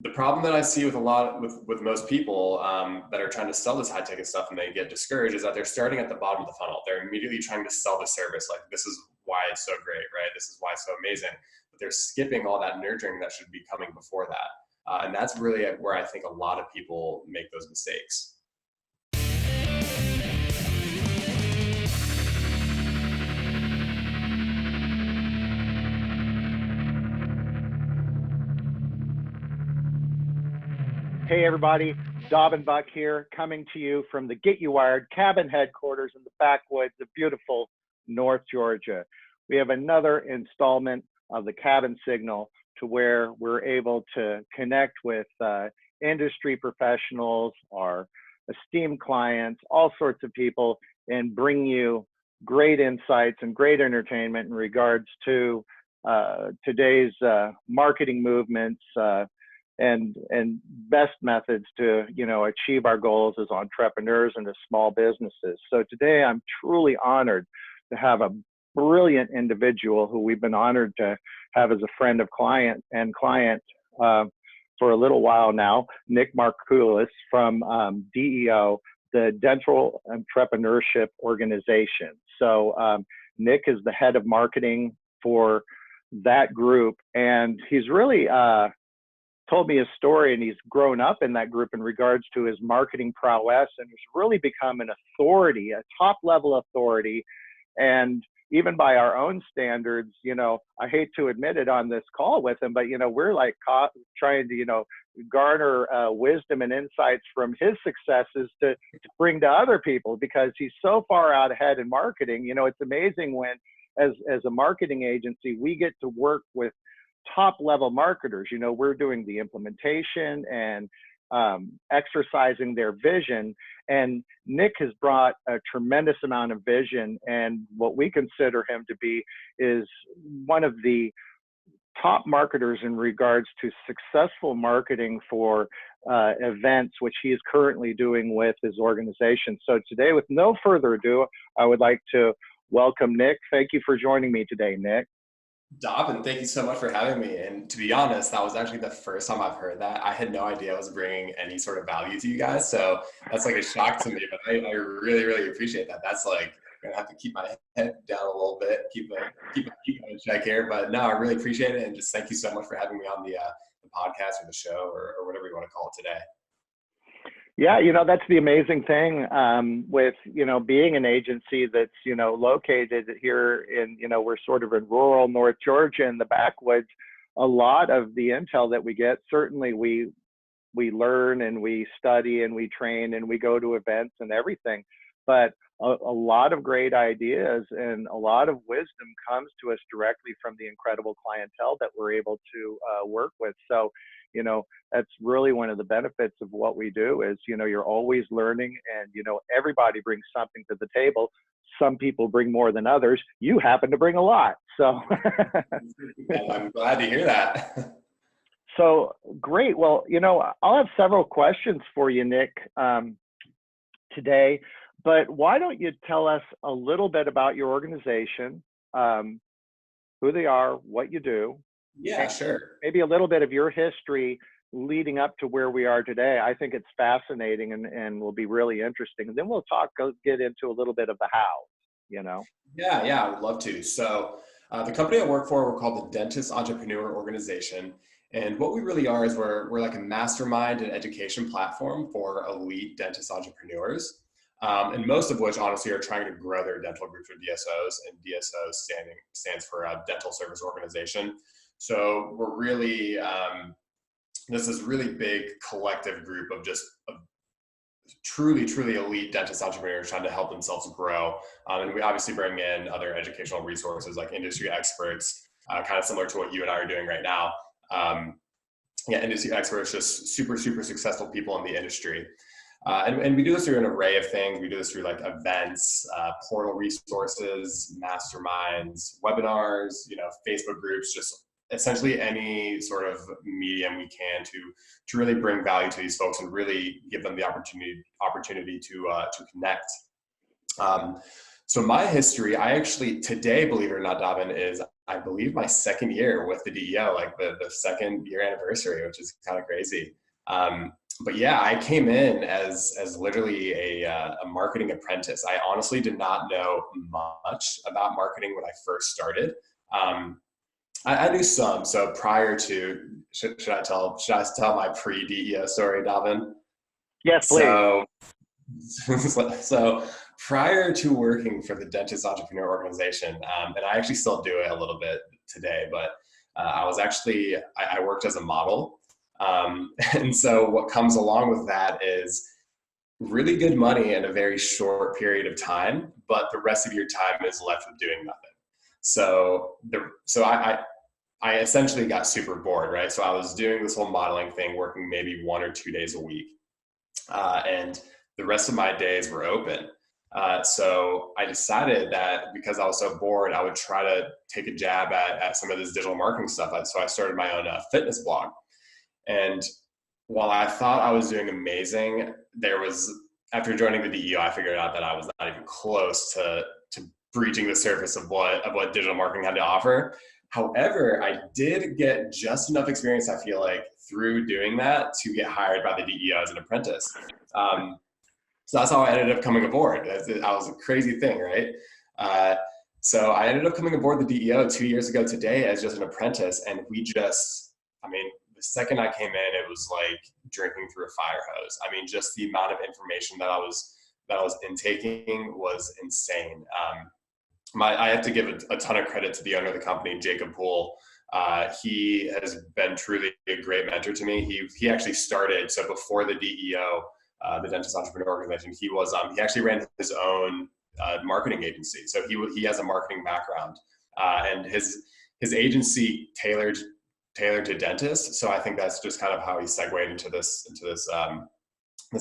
The problem that I see with a lot with most people that are trying to sell this high ticket stuff and they get discouraged is that they're starting at the bottom of the funnel. They're immediately trying to sell the service. Like, this is why it's so great, right? This is why it's so amazing. But they're skipping all that nurturing that should be coming before that. And that's really where I think a lot of people make those mistakes. Hey everybody, Dobbin here, coming to you from the GetUWired cabin headquarters in the backwoods of beautiful North Georgia. We have another installment of the cabin signal to where we're able to connect with industry professionals, our esteemed clients, all sorts of people, and bring you great insights and great entertainment in regards to today's marketing movements, and best methods to, achieve our goals as entrepreneurs and as small businesses. So today I'm truly honored to have a brilliant individual who we've been honored to have as a friend of client for a little while now, Nick Markulis from DEO, the Dental Entrepreneurship Organization. So Nick is the head of marketing for that group, and he's really told me his story, and he's grown up in that group in regards to his marketing prowess, and has really become an authority, a top level authority. And even by our own standards, I hate to admit it on this call with him, but we're like trying to garner wisdom and insights from his successes to bring to other people, because he's so far out ahead in marketing. It's amazing when as a marketing agency we get to work with top level marketers. We're doing the implementation and exercising their vision, and Nick has brought a tremendous amount of vision, and what we consider him to be is one of the top marketers in regards to successful marketing for events, which he is currently doing with his organization. So today, with no further ado, I would like to welcome Nick. Thank you for joining me today, Nick. Dobbin, thank you so much for having me. And to be honest, that was actually the first time I've heard that. I had no idea I was bringing any sort of value to you guys. So that's like a shock to me, but I really, really appreciate that. That's like, I'm gonna have to keep my head down a little bit, keep it in check here. But no, I really appreciate it. And just thank you so much for having me on the podcast or the show or whatever you want to call it today. Yeah, that's the amazing thing with, being an agency that's, located here in, we're sort of in rural North Georgia in the backwoods. A lot of the intel that we get, certainly we learn and we study and we train and we go to events and everything. But a lot of great ideas and a lot of wisdom comes to us directly from the incredible clientele that we're able to work with. So, that's really one of the benefits of what we do is, you're always learning, and, everybody brings something to the table. Some people bring more than others. You happen to bring a lot. So I'm glad to hear that. So great. Well, I'll have several questions for you, Nick, today, but why don't you tell us a little bit about your organization, who they are, what you do? Yeah, sure. Maybe a little bit of your history leading up to where we are today. I think it's fascinating and will be really interesting. And then we'll get into a little bit of the how, Yeah, I would love to. So the company I work for, we're called the Dentist Entrepreneur Organization. And what we really are is we're like a mastermind and education platform for elite dentist entrepreneurs. And most of which honestly are trying to grow their dental groups or DSOs, and DSO stands for Dental Service Organization. So we're really, this is really big collective group of just truly elite dentist entrepreneurs trying to help themselves grow. And we obviously bring in other educational resources like industry experts, kind of similar to what you and I are doing right now. Industry experts, just super successful people in the industry. And we do this through an array of things. We do this through like events, portal resources, masterminds, webinars, Facebook groups, just essentially any sort of medium we can to really bring value to these folks and really give them the opportunity to connect. So my history, I actually today, believe it or not, Dobbin, is I believe my second year with the DEO, like the second year anniversary, which is kind of crazy. But yeah, I came in as literally a marketing apprentice. I honestly did not know much about marketing when I first started. I knew some. So prior to, should I tell my pre-DEO story, Dobbin? Yes, please. So, so prior to working for the Dentist Entrepreneur Organization, and I actually still do it a little bit today, but I worked as a model. And so what comes along with that is really good money in a very short period of time, but the rest of your time is left with doing nothing. So I essentially got super bored, right? So I was doing this whole modeling thing, working maybe 1 or 2 days a week. And the rest of my days were open. So I decided that because I was so bored, I would try to take a jab at some of this digital marketing stuff. So I started my own fitness blog. And while I thought I was doing amazing, after joining the DEO, I figured out that I was not even close to breaching the surface of what digital marketing had to offer. However, I did get just enough experience, I feel like, through doing that to get hired by the DEO as an apprentice. So that's how I ended up coming aboard. I was a crazy thing, right? So I ended up coming aboard the DEO 2 years ago today as just an apprentice. And the second I came in, it was like drinking through a fire hose. I mean, just the amount of information that I was intaking was insane. I have to give a ton of credit to the owner of the company, Jacob Poole. He has been truly a great mentor to me. He actually started, so before the DEO, the Dentist Entrepreneur Organization, he actually ran his own marketing agency. So he has a marketing background, and his agency tailored to dentists. So I think that's just kind of how he segued into this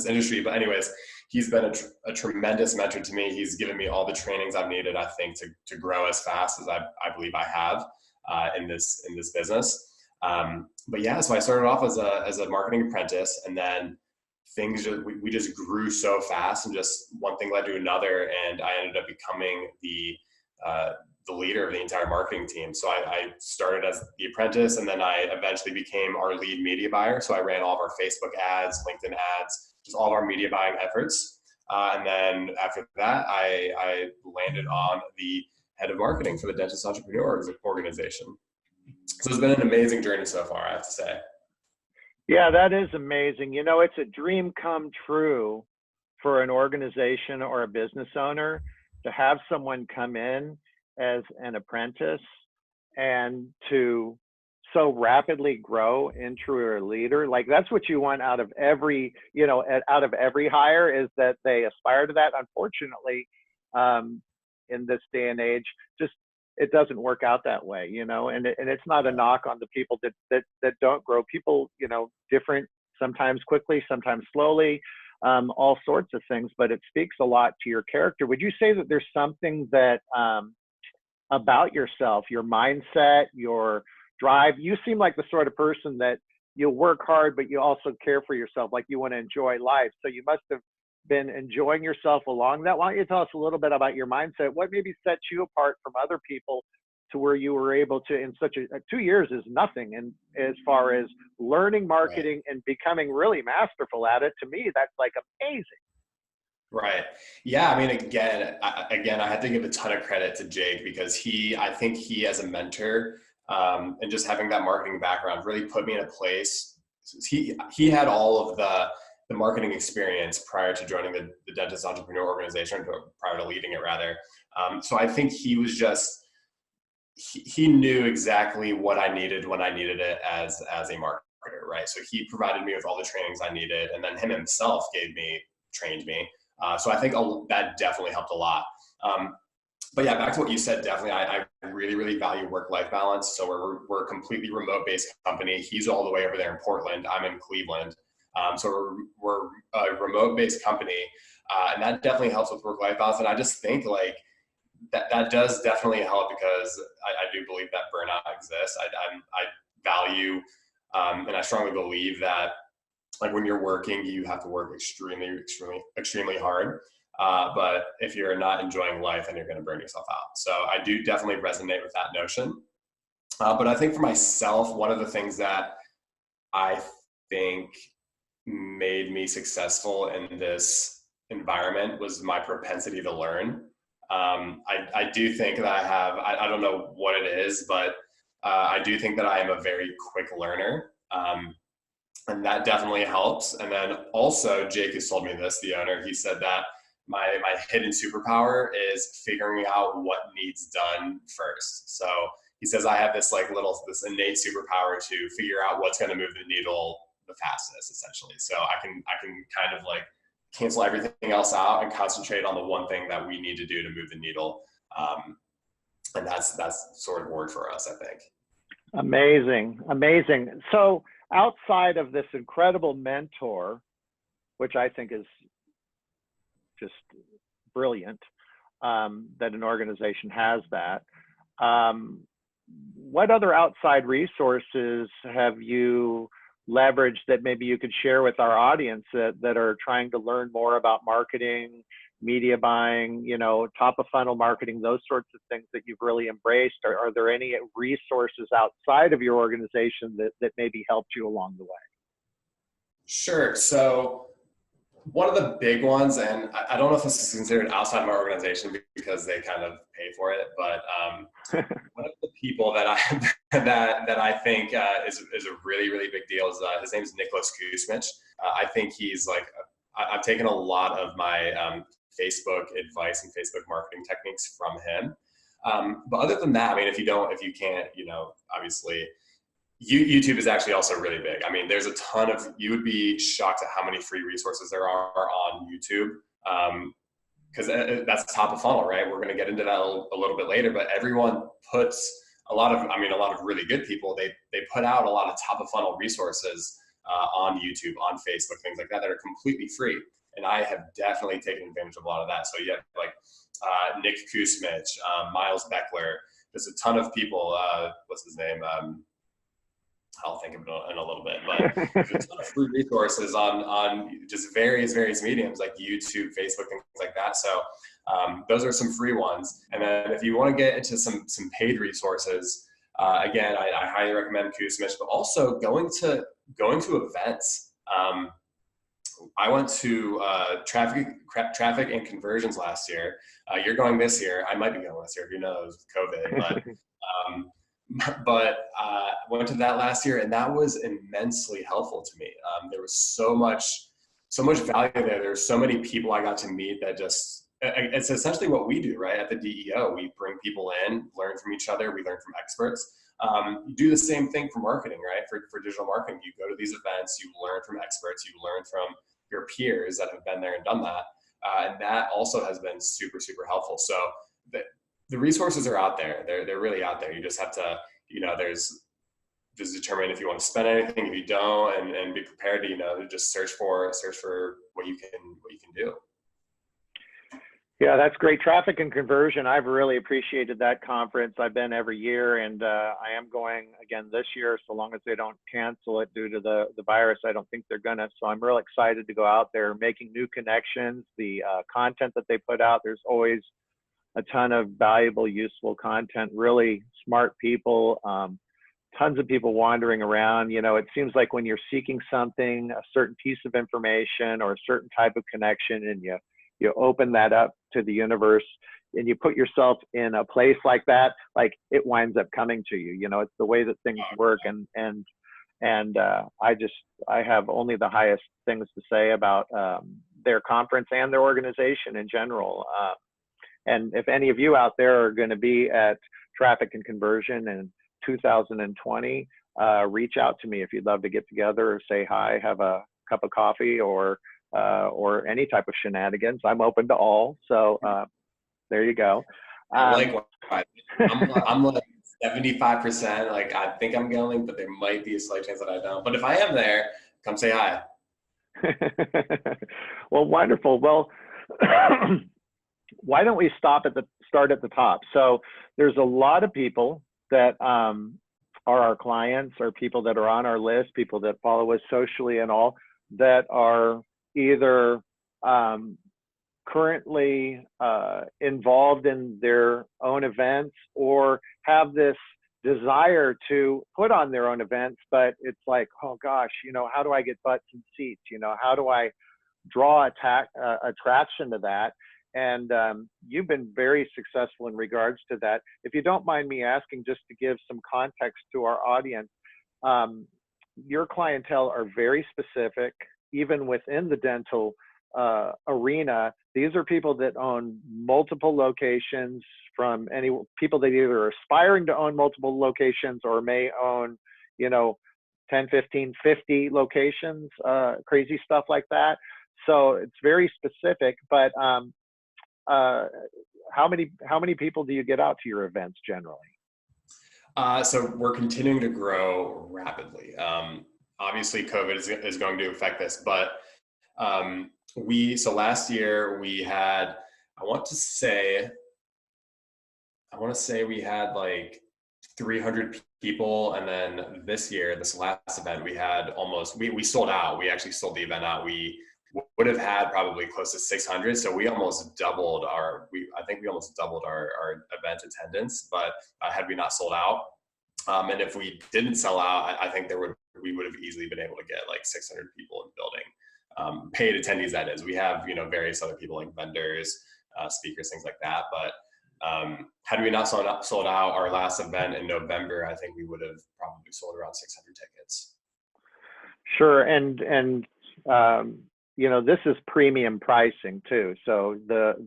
industry. But anyways, he's been a tremendous mentor to me. He's given me all the trainings I've needed, I think, to grow as fast as I believe I have in this business. But yeah, so I started off as a marketing apprentice, and then we just grew so fast, and just one thing led to another, and I ended up becoming the leader of the entire marketing team. So I started as the apprentice, and then I eventually became our lead media buyer. So I ran all of our Facebook ads, LinkedIn ads, just all of our media buying efforts. And then after that, I landed on the head of marketing for the Dentist Entrepreneur Organization. So it's been an amazing journey so far, I have to say. Yeah, that is amazing. You know, it's a dream come true for an organization or a business owner to have someone come in as an apprentice and to so rapidly grow into a leader. Like, that's what you want out of every hire, is that they aspire to that. Unfortunately, in this day and age, just it doesn't work out that way, and it's not a knock on the people that don't grow. People, different, sometimes quickly, sometimes slowly, all sorts of things, but it speaks a lot to your character. Would you say that there's something that about yourself, your mindset, your drive? You seem like the sort of person that you work hard, but you also care for yourself, like you want to enjoy life. So you must have been enjoying yourself along that. Why don't you tell us a little bit about your mindset? What maybe sets you apart from other people to where you were able to, in such 2 years is nothing, and as far as learning marketing and becoming really masterful at it, to me, that's like amazing. Right. Yeah. I mean, again, I have to give a ton of credit to Jake, because I think he as a mentor, and just having that marketing background really put me in a place. He had all of the marketing experience prior to joining the Dentist Entrepreneur Organization, prior to leading it rather. So I think he was he knew exactly what I needed when I needed it as a marketer, right? So he provided me with all the trainings I needed, and then him himself trained me. So I think that definitely helped a lot. But yeah, back to what you said, definitely, I really, really value work-life balance. So we're a completely remote-based company. He's all the way over there in Portland. I'm in Cleveland. So we're a remote-based company, and that definitely helps with work-life balance. And I just think like that does definitely help, because I do believe that burnout exists. I value, and I strongly believe that, like, when you're working, you have to work extremely, extremely, extremely hard. But if you're not enjoying life, then you're going to burn yourself out. So I do definitely resonate with that notion. But I think for myself, one of the things that I think made me successful in this environment was my propensity to learn. I do think that I don't know what it is, but I do think that I am a very quick learner. And that definitely helps. And then also, Jake has told me this, the owner, he said that my hidden superpower is figuring out what needs done first. So he says I have this innate superpower to figure out what's going to move the needle the fastest, essentially. So I can kind of like cancel everything else out and concentrate on the one thing that we need to do to move the needle. And that's sort of worked for us, I think. Amazing, amazing. So outside of this incredible mentor, which I think is just brilliant, that an organization has that, what other outside resources have you leveraged that maybe you could share with our audience that are trying to learn more about marketing, media buying, top of funnel marketing, those sorts of things that you've really embraced? Are there any resources outside of your organization that maybe helped you along the way? Sure. So one of the big ones, and I don't know if this is considered outside my organization because they kind of pay for it, but one of the people that I think is a really, really big deal is his name is Nicholas Kusmich. I think he's I've taken a lot of my Facebook advice and Facebook marketing techniques from him. But other than that, I mean, if you can't, obviously, YouTube is actually also really big. I mean, there's a ton of, you would be shocked at how many free resources there are on YouTube. Because that's top of funnel, right? We're going to get into that a little bit later, but everyone puts a lot of really good people, they put out a lot of top of funnel resources on YouTube, on Facebook, things like that are completely free. And I have definitely taken advantage of a lot of that. So you have Nick Kusmich, Miles Beckler, there's a ton of people, what's his name? I'll think of it in a little bit, but there's a ton of free resources on just various mediums like YouTube, Facebook, things like that. So those are some free ones. And then if you want to get into some paid resources, again, I highly recommend Kusmich, but also going to events. I went to traffic and conversions last year. You're going this year. I might be going this year. Who knows? COVID, but went to that last year, and that was immensely helpful to me. There was so much value there. There were so many people I got to meet that it's essentially what we do, right? At the DEO, we bring people in, learn from each other. We learn from experts. You do the same thing for marketing, right? For digital marketing, you go to these events, you learn from experts, you learn from your peers that have been there and done that. And that also has been super, super helpful. So the resources are out there. They're really out there. You just have to, just determine if you want to spend anything, if you don't, and be prepared to, just search for what you can do. Yeah, that's great. Traffic and conversion. I've really appreciated that conference. I've been every year, and I am going again this year, so long as they don't cancel it due to the virus. I don't think they're gonna. So I'm real excited to go out there, making new connections. The content that they put out, there's always a ton of valuable, useful content, really smart people, tons of people wandering around. It seems like when you're seeking something, a certain piece of information or a certain type of connection, and you open that up to the universe and you put yourself in a place like that, like it winds up coming to you. It's the way that things work. And I have only the highest things to say about their conference and their organization in general. And if any of you out there are going to be at Traffic and Conversion in 2020, reach out to me if you'd love to get together or say hi, have a cup of coffee, or any type of shenanigans. I'm open to all. So there you go. I'm like 75%. Like I think I'm going, but there might be a slight chance that I don't. But if I am there, come say hi. Well, wonderful. Well, why don't we start at the top? So there's a lot of people that are our clients, or people that are on our list, people that follow us socially and all, that are either currently involved in their own events or have this desire to put on their own events, but it's like, oh gosh, how do I get butts and seats? How do I draw attraction to that? And you've been very successful in regards to that. If you don't mind me asking, just to give some context to our audience, your clientele are very specific, even within the dental arena. These are people that own multiple locations, from any people that either are aspiring to own multiple locations or may own, 10, 15, 50 locations, crazy stuff like that. So it's very specific, but how many people do you get out to your events generally? So we're continuing to grow rapidly. Obviously, COVID is going to affect this, but so last year we had, I want to say we had like 300 people, and then this last event, we had we sold out. We actually sold the event out. We would have had probably close to 600. So we almost doubled I think we almost doubled our event attendance, but had we not sold out. And if we didn't sell out, I think we would have easily been able to get like 600 people in the building. Paid attendees, that is. We have, various other people like vendors, speakers, things like that. But had we not sold out our last event in November, I think we would have probably sold around 600 tickets. Sure. And this is premium pricing too. So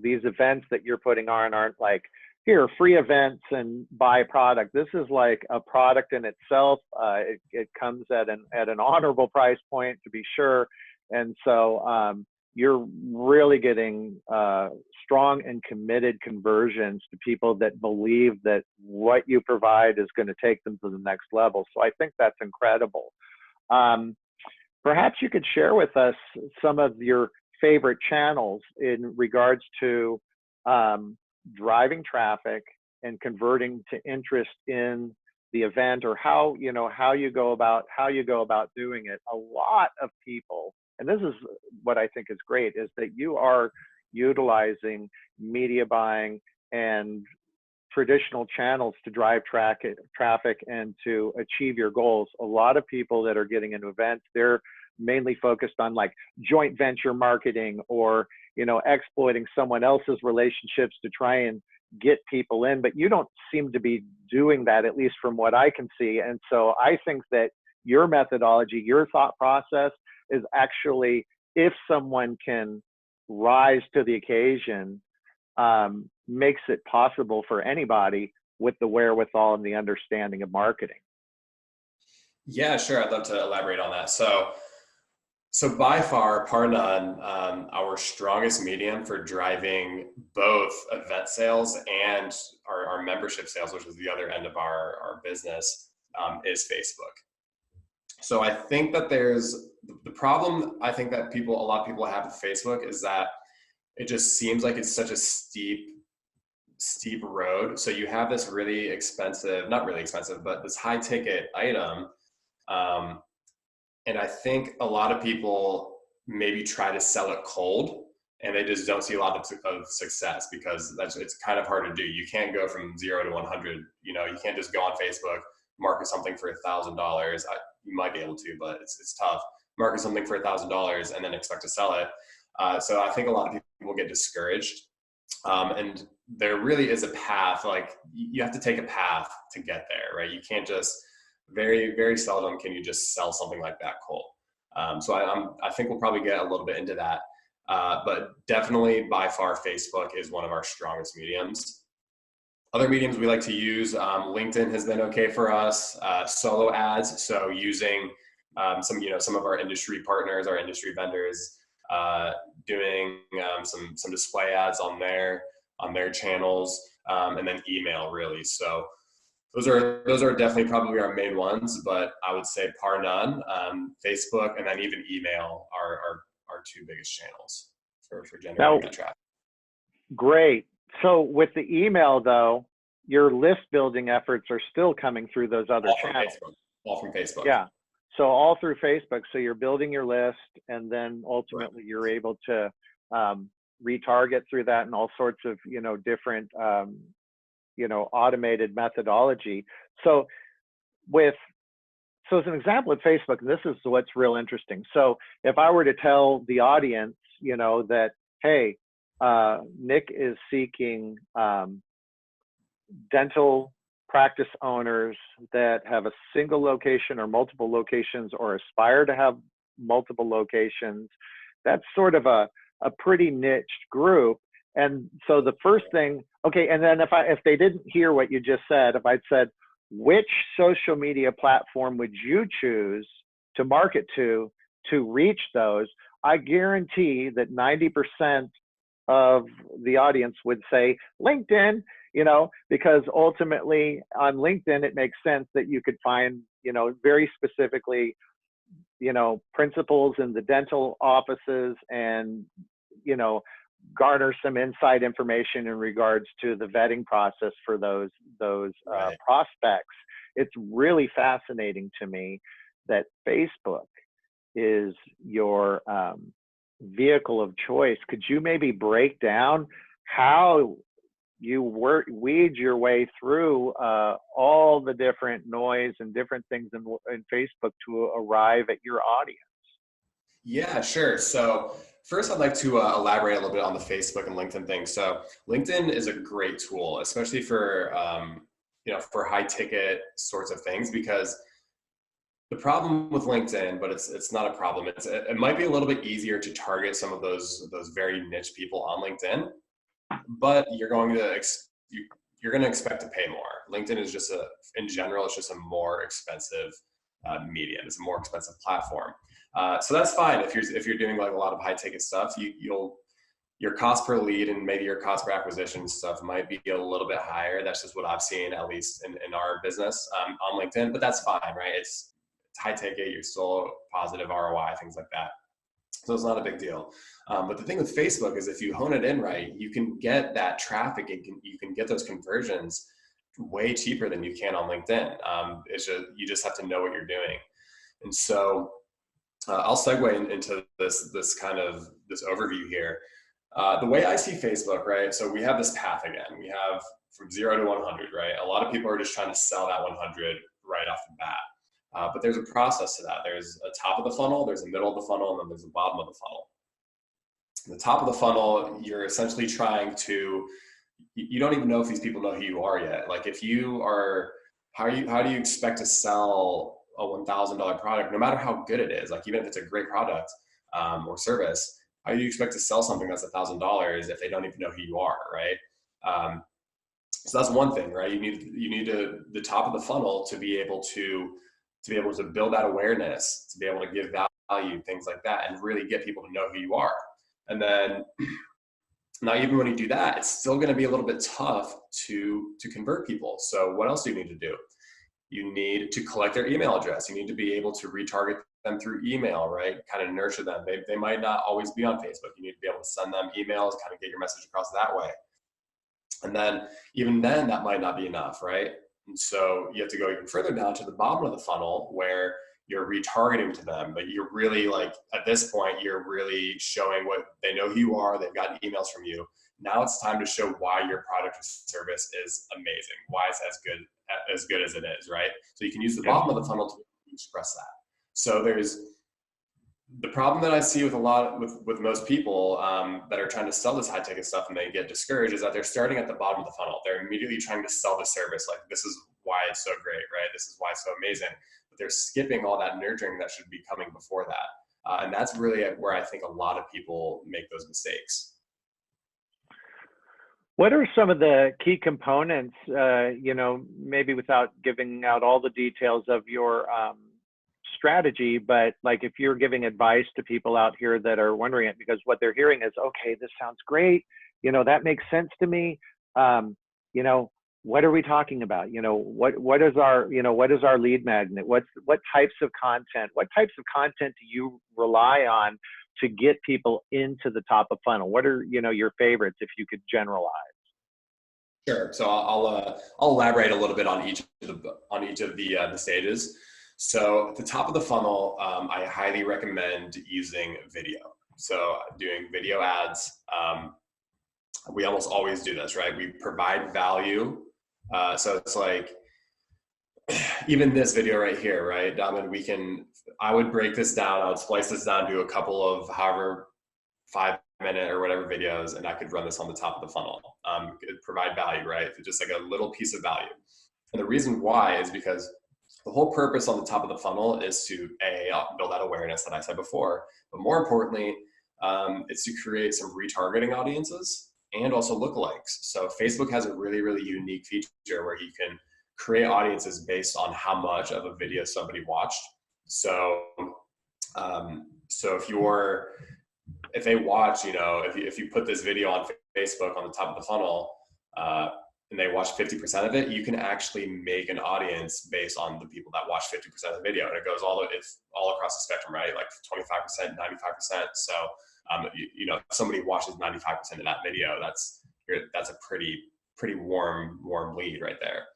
these events that you're putting on aren't like, here, free events and buy product. This is like a product in itself. It comes at an honorable price point, to be sure. And so you're really getting strong and committed conversions to people that believe that what you provide is going to take them to the next level. So I think that's incredible. Perhaps you could share with us some of your favorite channels in regards to driving traffic and converting to interest in the event, or how you go about doing it. A lot of people, and this is what I think is great, is that you are utilizing media buying and traditional channels to drive traffic and to achieve your goals. A lot of people that are getting into events, they're mainly focused on like joint venture marketing, or exploiting someone else's relationships to try and get people in, but you don't seem to be doing that, at least from what I can see. And so I think that your methodology, your thought process is actually, if someone can rise to the occasion, makes it possible for anybody with the wherewithal and the understanding of marketing. Yeah, sure. I'd love to elaborate on that. So by far, par none, our strongest medium for driving both event sales and our membership sales, which is the other end of our business, is Facebook. So I think that there's the problem. I think that a lot of people have with Facebook is that it just seems like it's such a steep road. So you have this really expensive, not really expensive, but this high ticket item. And I think a lot of people maybe try to sell it cold, and they just don't see a lot of success, because it's kind of hard to do. You can't go from 0 to 100. You can't just go on Facebook, market something for $1,000. You might be able to, but it's tough. Market something for $1,000 and then expect to sell it. So I think a lot of people get discouraged. And there really is a path. Like, you have to take a path to get there, right? You can't just, very, very seldom can you just sell something like that cold. So I think we'll probably get a little bit into that. But definitely by far, Facebook is one of our strongest mediums. Other mediums we like to use, LinkedIn has been okay for us. Solo ads, so using some of our industry partners, our industry vendors, doing some display ads on their channels, and then email, really. So those are definitely probably our main ones, but I would say par none, Facebook, and then even email are our two biggest channels for generating that traffic. Great. So with the email though, your list building efforts are still coming through those other channels. All from Facebook. Yeah. So all through Facebook. So you're building your list, and then ultimately you're able to retarget through that, and all sorts of different automated methodology. So with so as an example at Facebook, and this is what's real interesting. So if I were to tell the audience, that, hey, Nick is seeking dental practice owners that have a single location or multiple locations or aspire to have multiple locations, that's sort of a pretty niched group. And so the first thing, okay, and then if they didn't hear what you just said, if I'd said, which social media platform would you choose to market to reach those, I guarantee that 90% of the audience would say LinkedIn, because ultimately on LinkedIn, it makes sense that you could find, very specifically, principals in the dental offices and, garner some inside information in regards to the vetting process for those Right. prospects. It's really fascinating to me that Facebook is your vehicle of choice. Could you maybe break down how you weed your way through all the different noise and different things in Facebook to arrive at your audience? Yeah, sure. So first, I'd like to elaborate a little bit on the Facebook and LinkedIn thing. So LinkedIn is a great tool, especially for for high ticket sorts of things, because the problem with LinkedIn, but it's not a problem. It might be a little bit easier to target some of those very niche people on LinkedIn, but you're going to expect to pay more. LinkedIn is just in general, it's just a more expensive medium. It's a more expensive platform. So that's fine if you're doing like a lot of high ticket stuff. Your cost per lead and maybe your cost per acquisition stuff might be a little bit higher. That's just what I've seen, at least in our business on LinkedIn. But that's fine, right? It's high ticket. You're still positive ROI, things like that. So it's not a big deal. But the thing with Facebook is if you hone it in right, you can get that traffic and you can get those conversions way cheaper than you can on LinkedIn. You just have to know what you're doing. And so I'll segue into this kind of this overview here. The way I see Facebook, right? So we have this path again. We have from 0 to 100, right? A lot of people are just trying to sell that 100 right off the bat. But there's a process to that. There's a top of the funnel, there's a middle of the funnel, and then there's a bottom of the funnel. The top of the funnel, you're essentially trying to, you don't even know if these people know who you are yet. Like if you are, how do you expect to sell a $1,000 product, no matter how good it is? Like even if it's a great product or service, how do you expect to sell something that's $1,000 if they don't even know who you are, right? So that's one thing, right? You need the top of the funnel to be able to build that awareness, to be able to give value, things like that, and really get people to know who you are. And then now, even when you do that, it's still going to be a little bit tough to convert people. So what else do you need to do? You need to collect their email address. You need to be able to retarget them through email, right? Kind of nurture them. They might not always be on Facebook. You need to be able to send them emails, kind of get your message across that way. And then even then, that might not be enough, right? And so you have to go even further down to the bottom of the funnel where you're retargeting to them, but you're really like, at this point, you're really showing what they know who you are. They've gotten emails from you. Now it's time to show why your product or service is amazing, why it's as good as it is, right? So you can use the bottom of the funnel to express that. So there's the problem that I see with with most people that are trying to sell this high ticket stuff and they get discouraged is that they're starting at the bottom of the funnel. They're immediately trying to sell the service. Like, this is why it's so great, right? This is why it's so amazing. But they're skipping all that nurturing that should be coming before that. And that's really where I think a lot of people make those mistakes. What are some of the key components, maybe without giving out all the details of your strategy, but like if you're giving advice to people out here that are wondering it, because what they're hearing is, okay, this sounds great, that makes sense to me, what are we talking about? What is our lead magnet? What types of content do you rely on to get people into the top of funnel? What are your favorites, if you could generalize? Sure. So I'll elaborate a little bit on each of the stages. So at the top of the funnel, I highly recommend using video. So doing video ads, we almost always do this, right? We provide value. So it's like, even this video right here, right, Dobbin, I would break this down, I would splice this down to a couple of however 5-minute or whatever videos, and I could run this on the top of the funnel. It'd provide value, right? Just like a little piece of value. And the reason why is because the whole purpose on the top of the funnel is to build that awareness that I said before, but more importantly, it's to create some retargeting audiences and also lookalikes. So Facebook has a really, really unique feature where you can create audiences based on how much of a video somebody watched. So, so if they watch, if you put this video on Facebook on the top of the funnel, and they watch 50% of it, you can actually make an audience based on the people that watch 50% of the video. And it goes it's all across the spectrum, right? Like 25%, 95%. So, if somebody watches 95% of that video, that's a pretty warm lead right there.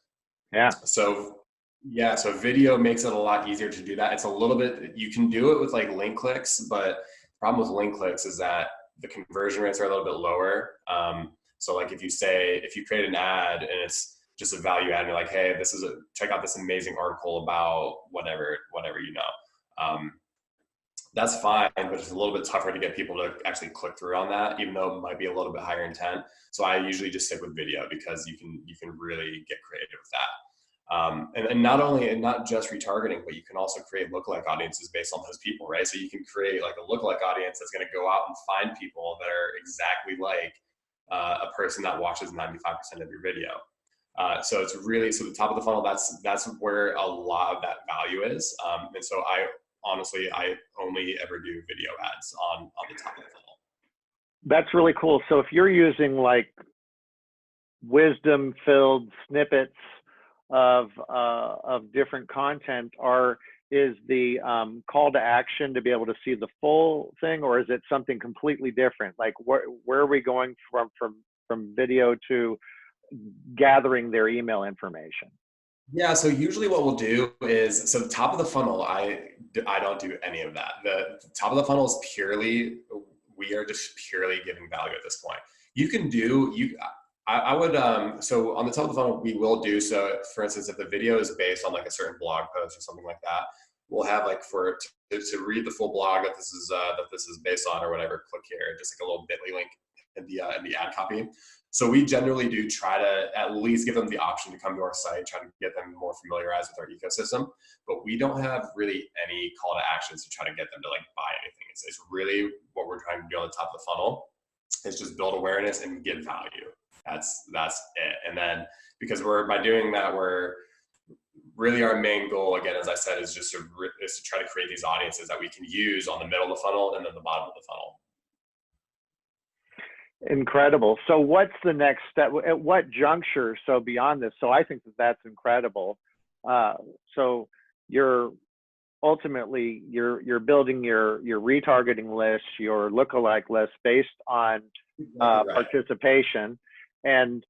Yeah. So video makes it a lot easier to do that. It's a little bit, you can do it with like link clicks, but the problem with link clicks is that the conversion rates are a little bit lower. So like if you create an ad and it's just a value ad and you're like, hey, check out this amazing article about whatever, that's fine, but it's a little bit tougher to get people to actually click through on that, even though it might be a little bit higher intent. So I usually just stick with video because you can really get creative with that. And not just retargeting, but you can also create lookalike audiences based on those people, right? So you can create like a lookalike audience that's going to go out and find people that are exactly like a person that watches 95% of your video. So it's really, so the top of the funnel, that's where a lot of that value is. And so I only ever do video ads on the top of the funnel. That's really cool. So if you're using like wisdom-filled snippets of different content, is the call to action to be able to see the full thing, or is it something completely different? Like where are we going from video to gathering their email information? Yeah, so usually what we'll do is, so the top of the funnel, I don't do any of that. The top of the funnel is we are just purely giving value at this point. I would, so on the top of the funnel, we will do, so for instance, if the video is based on like a certain blog post or something like that, we'll have like to read the full blog that this is based on or whatever, click here, just like a little bit.ly link in the ad copy. So we generally do try to at least give them the option to come to our site, try to get them more familiarized with our ecosystem, but we don't have really any call to actions to try to get them to like buy anything. It's really what we're trying to do on the top of the funnel is just build awareness and get value. That's it. And then because by doing that, we're really, our main goal, again, as I said, is just to try to create these audiences that we can use on the middle of the funnel and then the bottom of the funnel. Incredible. So what's the next step? At what juncture? So beyond this, so I think that's incredible. So you're ultimately building your retargeting list, your lookalike list based on participation. And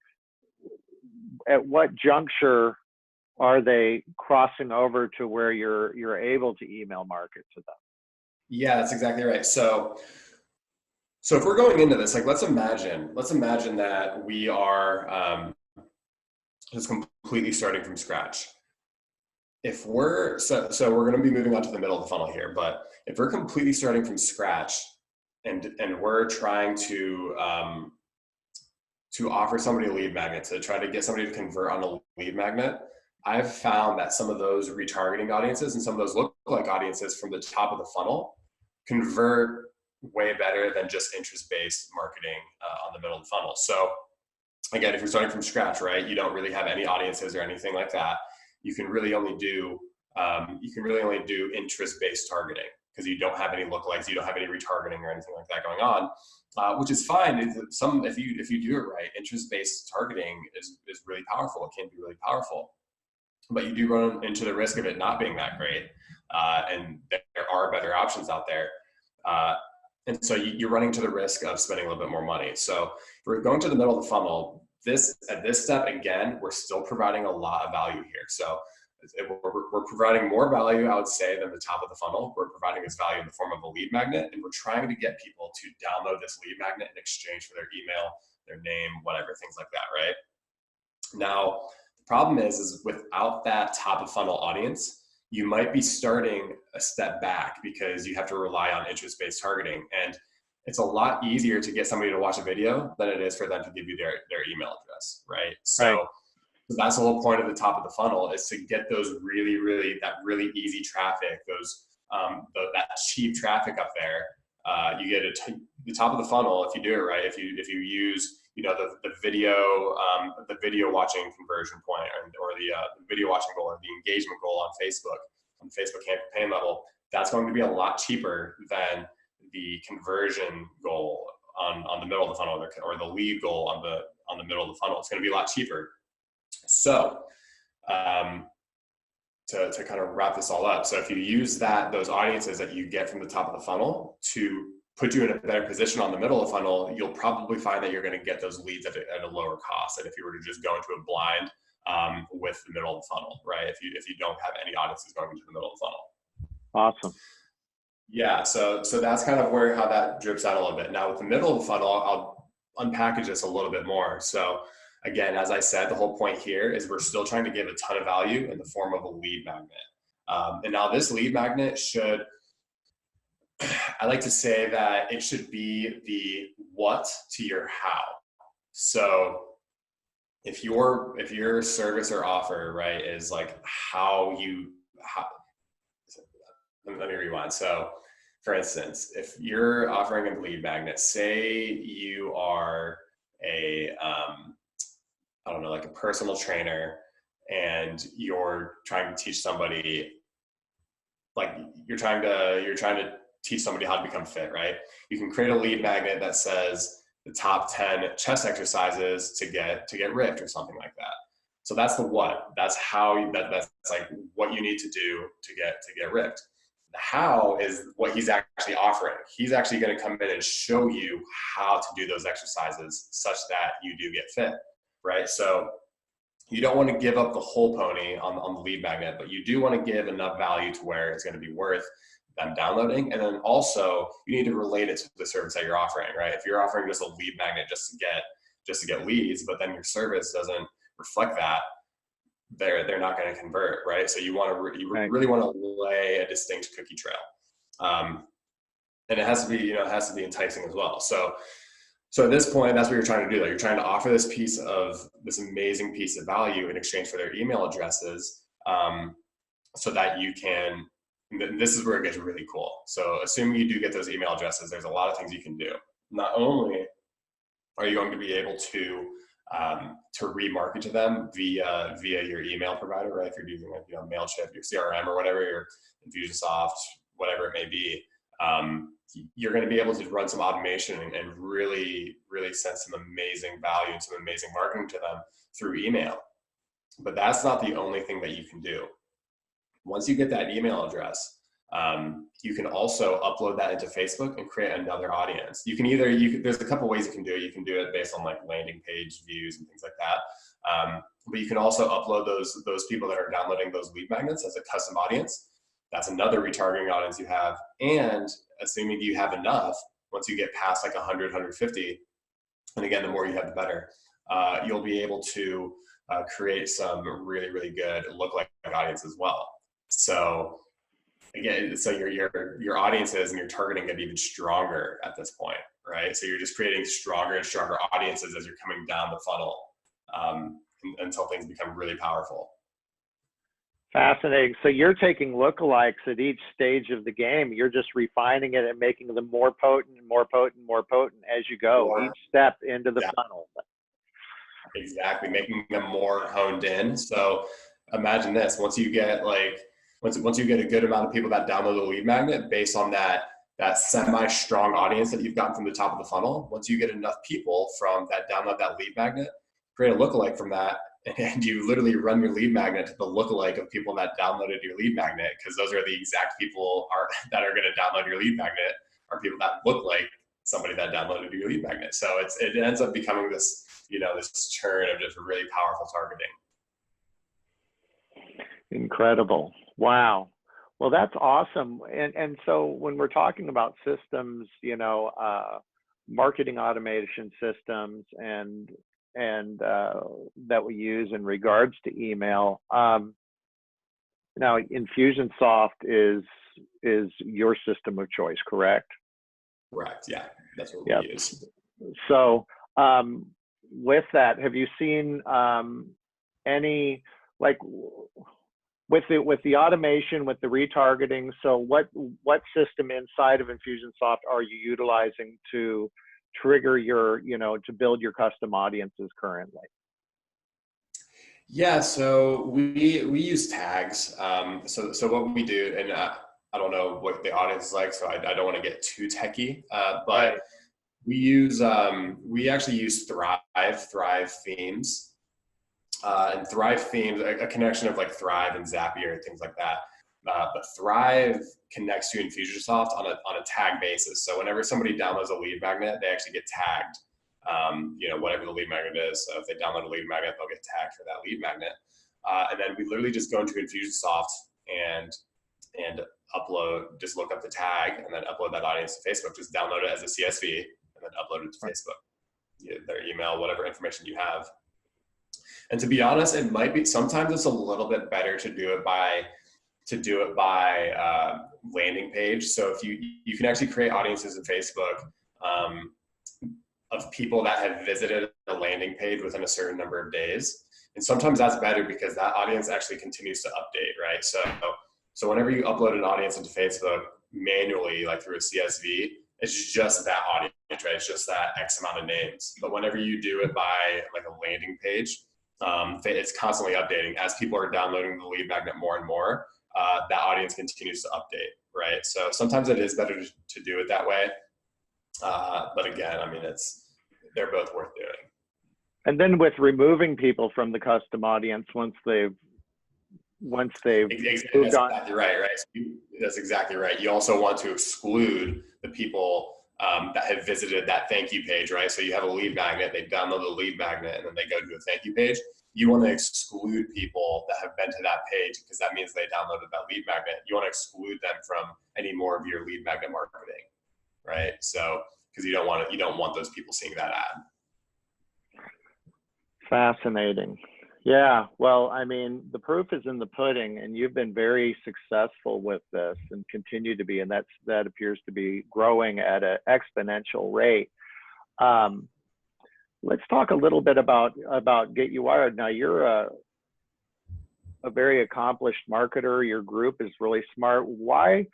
at what juncture are they crossing over to where you're able to email market to them? Yeah, that's exactly right. So if we're going into this, like let's imagine that we are just completely starting from scratch. If we're so we're going to be moving on to the middle of the funnel here, but if we're completely starting from scratch and we're trying to offer somebody a lead magnet, to try to get somebody to convert on a lead magnet, I've found that some of those retargeting audiences and some of those lookalike audiences from the top of the funnel convert way better than just interest-based marketing on the middle of the funnel. So again, if you're starting from scratch, right, you don't really have any audiences or anything like that, you can really only do interest-based targeting because you don't have any lookalikes, you don't have any retargeting or anything like that going on, which is fine. If you do it right, interest-based targeting is really powerful. It can be really powerful, but you do run into the risk of it not being that great, and there are better options out there. And so you're running to the risk of spending a little bit more money. So if we're going to the middle of the funnel, at this step, again, we're still providing a lot of value here. So we're providing more value, I would say, than the top of the funnel. We're providing this value in the form of a lead magnet, and we're trying to get people to download this lead magnet in exchange for their email, their name, whatever, things like that, right? Now, the Problem is without that top of funnel audience, you might be starting a step back because you have to rely on interest-based targeting. And it's a lot easier to get somebody to watch a video than it is for them to give you their email address, right? Right. So that's the whole point of the top of the funnel, is to get those that really easy traffic, that cheap traffic up there. You get the top of the funnel if you do it right. If you use the video watching conversion point, or the video watching goal, or the engagement goal on the Facebook campaign level, that's going to be a lot cheaper than the conversion goal on the middle of the funnel, or the lead goal on the middle of the funnel. It's going to be a lot cheaper. So to kind of wrap this all up, so if you use those audiences that you get from the top of the funnel to put you in a better position on the middle of the funnel, you'll probably find that you're going to get those leads at a lower cost than if you were to just go into a blind with the middle of the funnel, right? If you don't have any audiences going into the middle of the funnel. Awesome. Yeah, so that's kind of how that drips out a little bit. Now with the middle of the funnel, I'll unpackage this a little bit more. So again, as I said, the whole point here is we're still trying to give a ton of value in the form of a lead magnet. And now this lead magnet I like to say that it should be the what to your how. So if your service or offer, right, is like let me rewind. So for instance, if you're offering a lead magnet, say you are I don't know, like a personal trainer, and you're trying to teach somebody, like you're trying to teach somebody how to become fit, right? You can create a lead magnet that says the top 10 chest exercises to get ripped, or something like that. So that's the what. That's how that's like what you need to do to get ripped. The how is what he's actually offering. He's actually going to come in and show you how to do those exercises such that you do get fit, right? So you don't want to give up the whole pony on the lead magnet, but you do want to give enough value to where it's going to be worth them downloading. And then also you need to relate it to the service that you're offering, right? If you're offering just a lead magnet just to get leads, but then your service doesn't reflect that, they're not going to convert, right? So you really want to lay a distinct cookie trail, and it has to be enticing as well. So at this point, that's what you're trying to do. Though. You're trying to offer this amazing piece of value in exchange for their email addresses, so that you can. This is where it gets really cool. So assuming you do get those email addresses, there's a lot of things you can do. Not only are you going to be able to remarket to them via your email provider, right? If you're using Mailchimp, your CRM, or whatever, your Infusionsoft, whatever it may be, you're going to be able to run some automation and really, really send some amazing value and some amazing marketing to them through email. But that's not the only thing that you can do. Once you get that email address, you can also upload that into Facebook and create another audience. There's a couple ways you can do it. You can do it based on like landing page views and things like that. But you can also upload those people that are downloading those lead magnets as a custom audience. That's another retargeting audience you have. And assuming you have enough, once you get past like 100, 150, and again, the more you have, the better, you'll be able to create some really, really good lookalike audience as well. So again, so your audiences and your targeting get even stronger at this point, right? So you're just creating stronger and stronger audiences as you're coming down the funnel, until things become really powerful. Fascinating. So you're taking lookalikes at each stage of the game. You're just refining it and making them more potent and more potent, more potent as you go, each step into the funnel. Exactly, making them more honed in. So imagine this: once you get a good amount of people that download the lead magnet based on that semi-strong audience that you've gotten from the top of the funnel, once you get enough people from that download that lead magnet, create a lookalike from that, and you literally run your lead magnet to the lookalike of people that downloaded your lead magnet, because those are the exact people that are going to download your lead magnet are people that look like somebody that downloaded your lead magnet. So it ends up becoming this churn of just really powerful targeting. Incredible. Wow. Well, that's awesome. And so when we're talking about systems, marketing automation systems and and that we use in regards to email. Now, Infusionsoft is your system of choice, correct? Correct. Yeah, that's what Yep. we use. So with that, have you seen any, like, with the automation, with the retargeting? So what system inside of Infusionsoft are you utilizing to trigger your, to build your custom audiences currently? Yeah, so we use tags. So what we do, and I don't know what the audience is like, so I don't want to get too techie, but Right. we actually use Thrive themes, and Thrive themes, a connection of like Thrive and Zapier, things like that. But Thrive connects to Infusionsoft on a tag basis. So whenever somebody downloads a lead magnet, they actually get tagged. Whatever the lead magnet is. So if they download a lead magnet, they'll get tagged for that lead magnet. And then we literally just go into Infusionsoft and just look up the tag and then upload that audience to Facebook. Just download it as a CSV and then upload it to Facebook, their email, whatever information you have. And to be honest, it might be, sometimes it's a little bit better to do it by landing page. So if you can actually create audiences in Facebook, of people that have visited a landing page within a certain number of days. And sometimes that's better because that audience actually continues to update, right? So whenever you upload an audience into Facebook manually, like through a CSV, it's just that audience, right? It's just that X amount of names. But whenever you do it by like a landing page, it's constantly updating. As people are downloading the lead magnet more and more, that audience continues to update, right? So sometimes it is better to do it that way. But again, I mean, they're both worth doing. And then with removing people from the custom audience once they've moved on. Exactly right. So that's exactly right. You also want to exclude the people that have visited that thank you page, right? So you have a lead magnet, they download the lead magnet, and then they go to a thank you page. You want to exclude people that have been to that page because that means they downloaded that lead magnet. You want to exclude them from any more of your lead magnet marketing, right? So because you don't want those people seeing that ad. Fascinating. Yeah, well, I mean, the proof is in the pudding, and you've been very successful with this and continue to be, and that appears to be growing at an exponential rate. Let's talk a little bit about GetUWired. Now, you're a very accomplished marketer. Your group is really smart. Why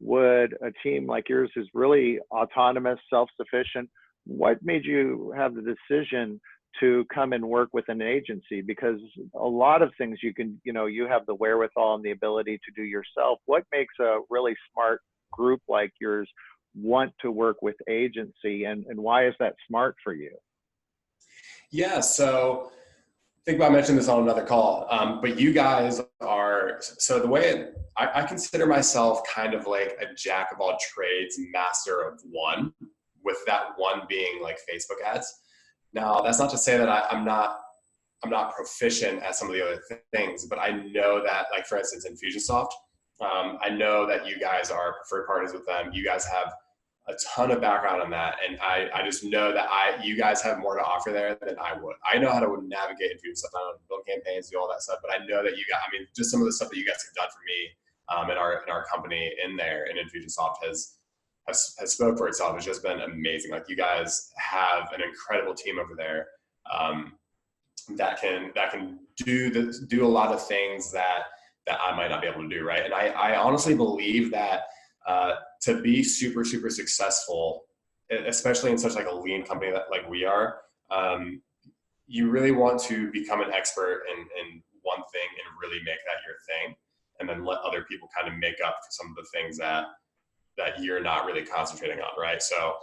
would a team like yours, who's really autonomous, self-sufficient, what made you have the decision to come and work with an agency? Because a lot of things you can, you have the wherewithal and the ability to do yourself. What makes a really smart group like yours want to work with agency, and why is that smart for you? Yeah, so I think I mentioned this on another call, but you guys are, so the way I consider myself kind of like a jack of all trades, master of one, with that one being like Facebook ads. Now, that's not to say that I'm not proficient at some of the other things, but I know that, like, for instance, Infusionsoft, I know that you guys are preferred partners with them. You guys have a ton of background on that, and I just know that you guys have more to offer there than I would. I know how to navigate Infusionsoft, I know how to build campaigns, do all that stuff, but I know that you guys, I mean, just some of the stuff that you guys have done for me in our company in there, and Infusionsoft has spoke for itself. It's just been amazing. Like, you guys have an incredible team over there that can do a lot of things that I might not be able to do, right? And I honestly believe that to be super, super successful, especially in such like a lean company that like we are, you really want to become an expert in one thing and really make that your thing, and then let other people kind of make up for some of the things that you're not really concentrating on, right? So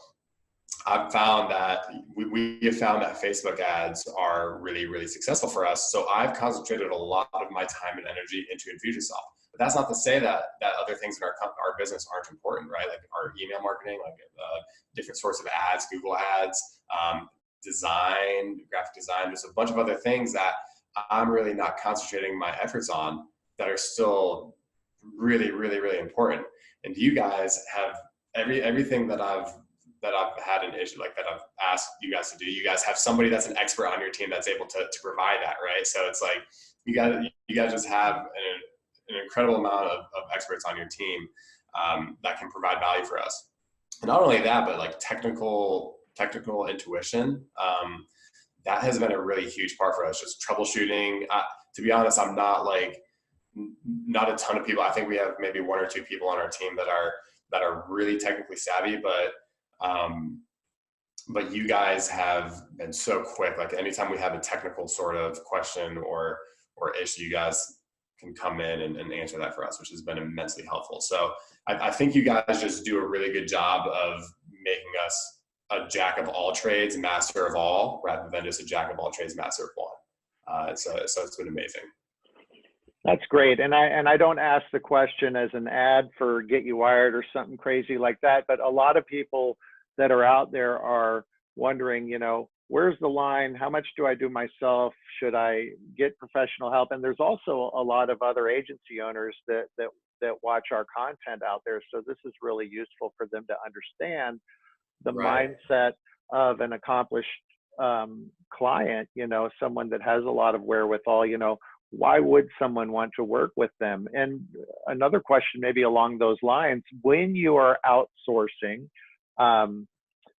I've found that we have found that Facebook ads are really, really successful for us. So I've concentrated a lot of my time and energy into Infusionsoft. But that's not to say that other things in our business aren't important, right? Like our email marketing, like different sorts of ads, Google ads, design, graphic design. There's a bunch of other things that I'm really not concentrating my efforts on that are still really, really, really important. And you guys have everything that I've that I've had an issue like that I've asked you guys to do. You guys have somebody that's an expert on your team that's able to provide that, right? So it's like you guys just have an incredible amount of experts on your team that can provide value for us. And not only that, but like technical intuition. That has been a really huge part for us, just troubleshooting. To be honest, I'm not a ton of people. I think we have maybe 1 or 2 people on our team that are really technically savvy, but you guys have been so quick. Like anytime we have a technical sort of question or issue, you guys can come in and answer that for us, which has been immensely helpful. So I think you guys just do a really good job of making us a jack of all trades, master of all, rather than just a jack of all trades, master of one. So it's been amazing. That's great. And I don't ask the question as an ad for GetUWired or something crazy like that, but a lot of people that are out there are wondering, where's the line? How much do I do myself? Should I get professional help? And there's also a lot of other agency owners that watch our content out there. So this is really useful for them to understand the mindset of an accomplished client, someone that has a lot of wherewithal. Why would someone want to work with them? And another question maybe along those lines, when you are outsourcing,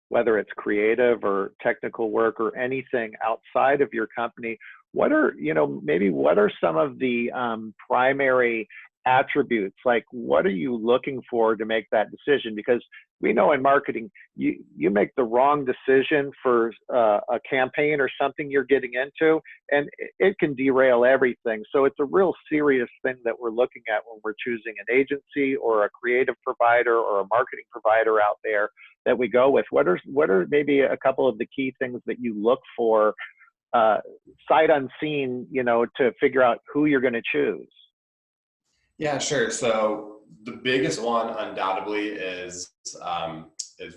whether it's creative or technical work or anything outside of your company, what are some of the primary attributes? Like, what are you looking for to make that decision? Because we know in marketing, you make the wrong decision for a campaign or something you're getting into, and it can derail everything. So it's a real serious thing that we're looking at when we're choosing an agency or a creative provider or a marketing provider out there that we go with. What are maybe a couple of the key things that you look for sight unseen, to figure out who you're going to choose? Yeah, sure. So the biggest one undoubtedly is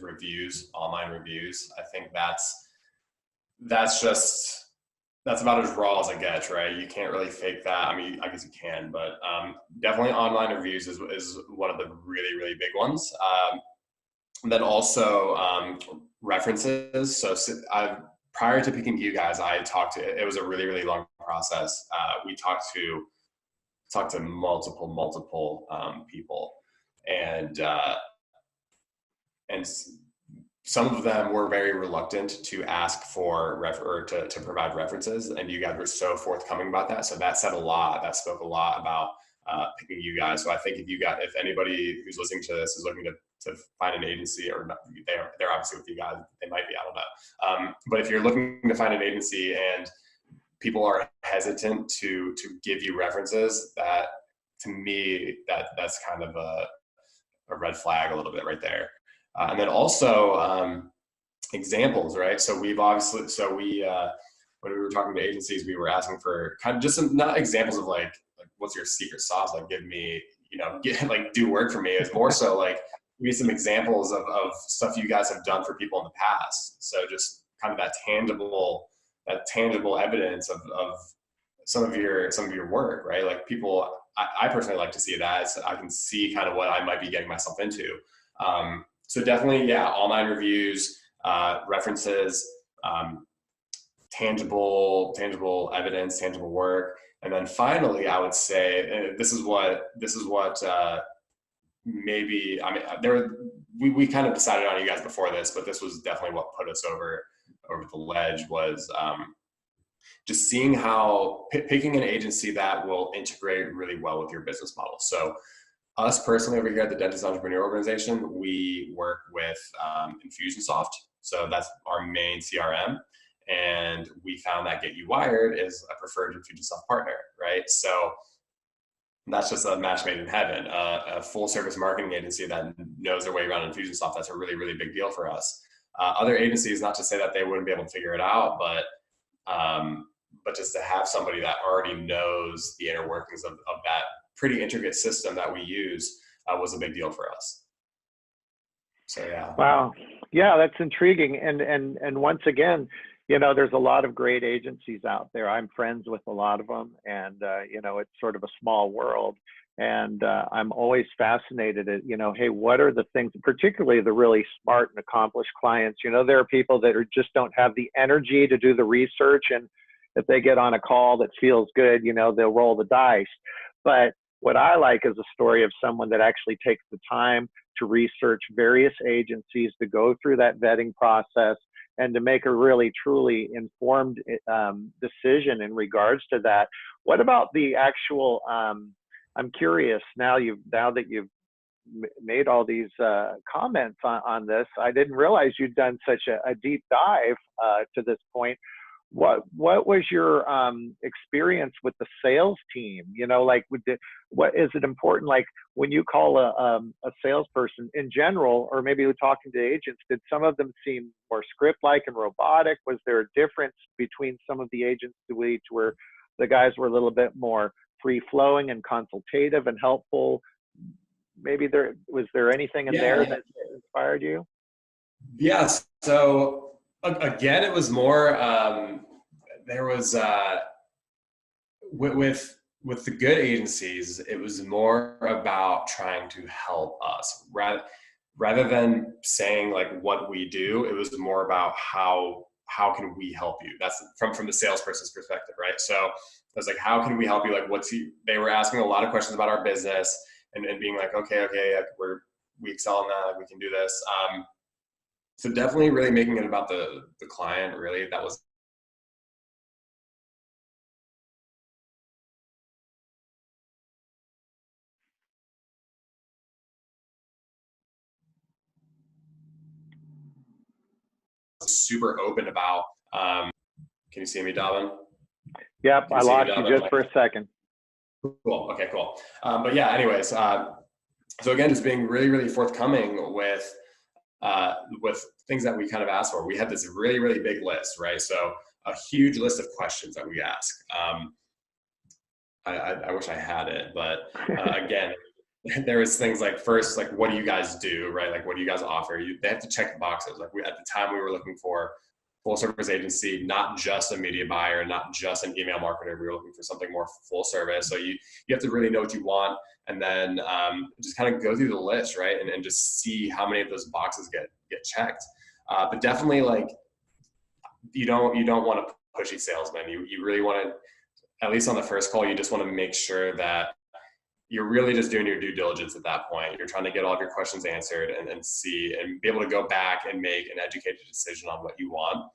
reviews, online reviews. I think that's about as raw as it gets, right? You can't really fake that. I mean, I guess you can, but definitely online reviews is one of the really, really big ones. Then also references. So prior to picking you guys, it was a really, really long process. We talked to multiple people, and some of them were very reluctant to ask for to provide references, and you guys were so forthcoming about that. So that spoke a lot about picking you guys. So I think if anybody who's listening to this is looking to find an agency, or not, they're obviously with you guys, they might be, I don't know. But if you're looking to find an agency and people are hesitant to give you references, that to me, that's kind of a red flag a little bit right there. And then also examples, right? So when we were talking to agencies, we were asking for kind of just not examples of like what's your secret sauce? Like give me, do work for me. It's more so like give me some examples of stuff you guys have done for people in the past. So just kind of that tangible evidence of some of your work, right? Like people, I personally like to see that, so I can see kind of what I might be getting myself into. So definitely, yeah, online reviews, references, tangible evidence, tangible work. And then finally, I would say, this is what maybe, I mean, we kind of decided on you guys before this, but this was definitely what put us over the ledge, was just seeing how picking an agency that will integrate really well with your business model. So us personally over here at the Dentist Entrepreneur Organization, we work with Infusionsoft. So that's our main CRM. And we found that GetUWired is a preferred Infusionsoft partner, right? So that's just a match made in heaven. A full service marketing agency that knows their way around Infusionsoft, that's a really, really big deal for us. Other agencies, not to say that they wouldn't be able to figure it out, but just to have somebody that already knows the inner workings of that pretty intricate system that we use was a big deal for us. So yeah. Wow. Yeah, that's intriguing. And once again, there's a lot of great agencies out there. I'm friends with a lot of them, and it's sort of a small world. And I'm always fascinated at, hey, what are the things, particularly the really smart and accomplished clients? There are people that just don't have the energy to do the research. And if they get on a call that feels good, they'll roll the dice. But what I like is a story of someone that actually takes the time to research various agencies, to go through that vetting process, and to make a really truly informed decision in regards to that. What about the actual, I'm curious now that you've made all these comments on this, I didn't realize you'd done such a deep dive to this point. What was your experience with the sales team? Like what is it important? Like when you call a salesperson in general, or maybe you're talking to agents, did some of them seem more script-like and robotic? Was there a difference between some of the agents where the guys were a little bit more free-flowing and consultative and helpful? Maybe was there anything in there that inspired you? Yes. So again, it was more, there was, with the good agencies, it was more about trying to help us rather than saying like what we do. It was more about how can we help you? That's from the salesperson's perspective, right? So I was like, how can we help you? Like, they were asking a lot of questions about our business and being like, okay, we excel in that, we can do this. So definitely really making it about the client, really. That was super open about. Can you see me, Dobbin? Yep, I lost you just for a second. Cool. Okay, cool. But yeah, anyways, so again, just being really, really forthcoming with things that we kind of asked for. We had this really, really big list, right? So a huge list of questions that we ask. I wish I had it, but again, there was things like, first, like, what do you guys do, right? Like, what do you guys offer? They have to check the boxes. Like, at the time, we were looking for full service agency, not just a media buyer, not just an email marketer. We were looking for something more full service. So you have to really know what you want, and then just kind of go through the list, right? And just see how many of those boxes get checked. But definitely, like, you don't want to pushy salesman. You really want to, at least on the first call, you just want to make sure that you're really just doing your due diligence at that point. You're trying to get all of your questions answered and see and be able to go back and make an educated decision on what you want.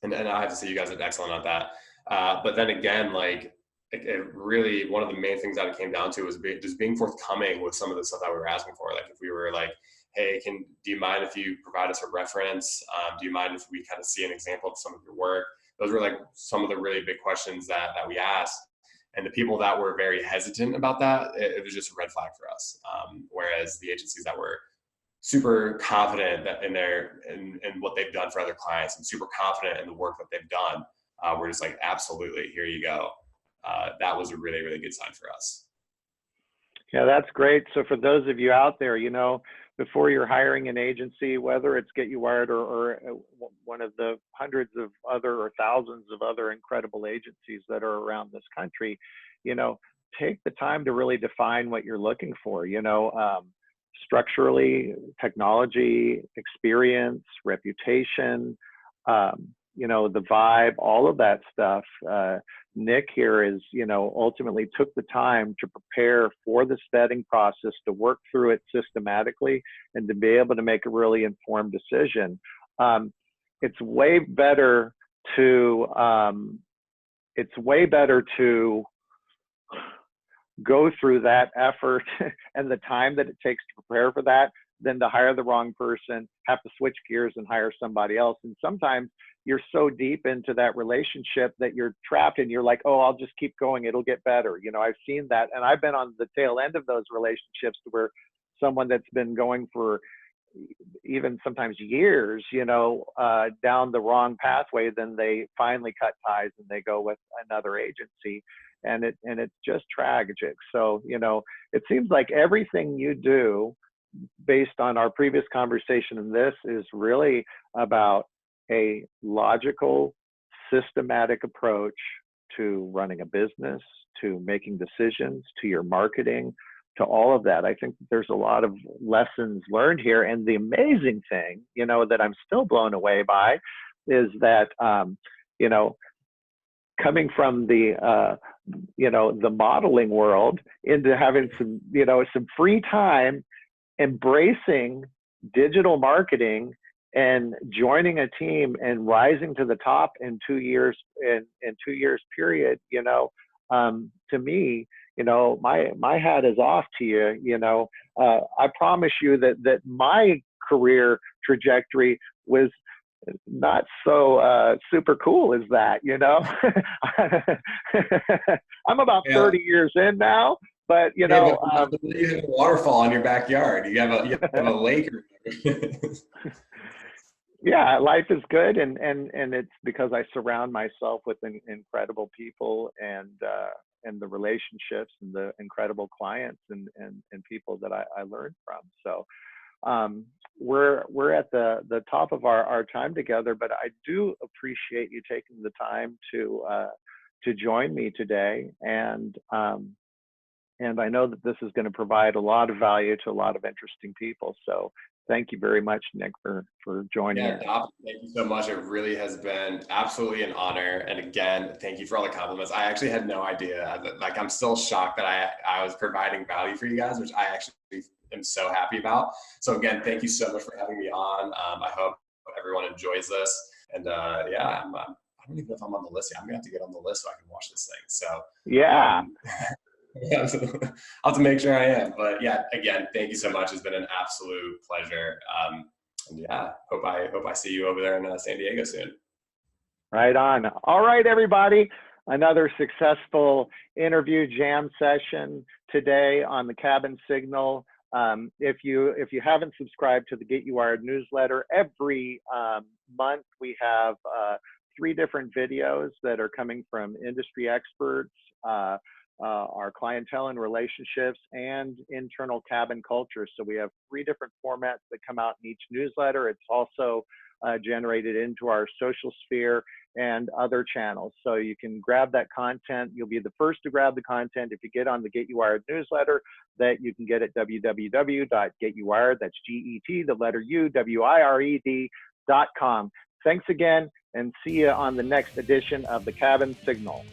And I have to say you guys are excellent at that. But then again, like, it really, one of the main things that it came down to was just being forthcoming with some of the stuff that we were asking for. Like, if we were like, hey, do you mind if you provide us a reference? Do you mind if we kind of see an example of some of your work? Those were like some of the really big questions that we asked. And the people that were very hesitant about that, it was just a red flag for us. Whereas the agencies that were super confident in what they've done for other clients and super confident in the work that they've done, we're just like, absolutely, here you go. That was a really, really good sign for us. Yeah, that's great. So for those of you out there, before you're hiring an agency, whether it's GetUWired or one of the hundreds of other or thousands of other incredible agencies that are around this country, take the time to really define what you're looking for, structurally, technology, experience, reputation, the vibe, all of that stuff. Nick here is, ultimately took the time to prepare for this vetting process, to work through it systematically, and to be able to make a really informed decision. It's way better to go through that effort and the time that it takes to prepare for that than to hire the wrong person, have to switch gears and hire somebody else. And sometimes you're so deep into that relationship that you're trapped and you're like, oh, I'll just keep going, it'll get better. I've seen that. And I've been on the tail end of those relationships where someone that's been going for even sometimes years, down the wrong pathway, then they finally cut ties and they go with another agency. And it's just tragic. So, it seems like everything you do, based on our previous conversation in this, is really about a logical, systematic approach to running a business, to making decisions, to your marketing, to all of that. I think there's a lot of lessons learned here. And the amazing thing, you know, that I'm still blown away by is that, you know, coming from the, you know, the modeling world into having some, you know, some free time, embracing digital marketing and joining a team and rising to the top in 2 years, in 2 years period, you know, to me, you know, my hat is off to you. You know, I promise you that my career trajectory was not so super cool as that, you know. I'm about 30 years in now, but you know, but you have a waterfall in your backyard. You have a lake. Yeah, life is good, and it's because I surround myself with incredible people and the relationships and the incredible clients and people that I learned from. So we're at the top of our time together, but I do appreciate you taking the time to join me today, and I know that this is going to provide a lot of value to a lot of interesting people. So thank you very much, Nick, for joining us. Dobbin, thank you so much. It really has been absolutely an honor. And again, thank you for all the compliments. I actually had no idea. Like, I'm still shocked that I was providing value for you guys, which I actually am so happy about. So again, thank you so much for having me on. I hope everyone enjoys this. And yeah, I don't even know if I'm on the list yet. I'm gonna have to get on the list so I can watch this thing. So yeah. I'll have to make sure I am. But yeah, again, thank you so much. It's been an absolute pleasure. And yeah, hope I see you over there in San Diego soon. Right on. All right, everybody. Another successful interview jam session today on the Cabin Signal. If you haven't subscribed to the GetUWired newsletter, every month we have 3 different videos that are coming from industry experts, our clientele and relationships, and internal cabin culture. So we have 3 different formats that come out in each newsletter. It's also generated into our social sphere and other channels. So you can grab that content. You'll be the first to grab the content if you get on the GetUWired newsletter that you can get at www.getuwired, that's G-E-T, the letter U, W-I-R-E-D.com. Thanks again, and see you on the next edition of the Cabin Signal.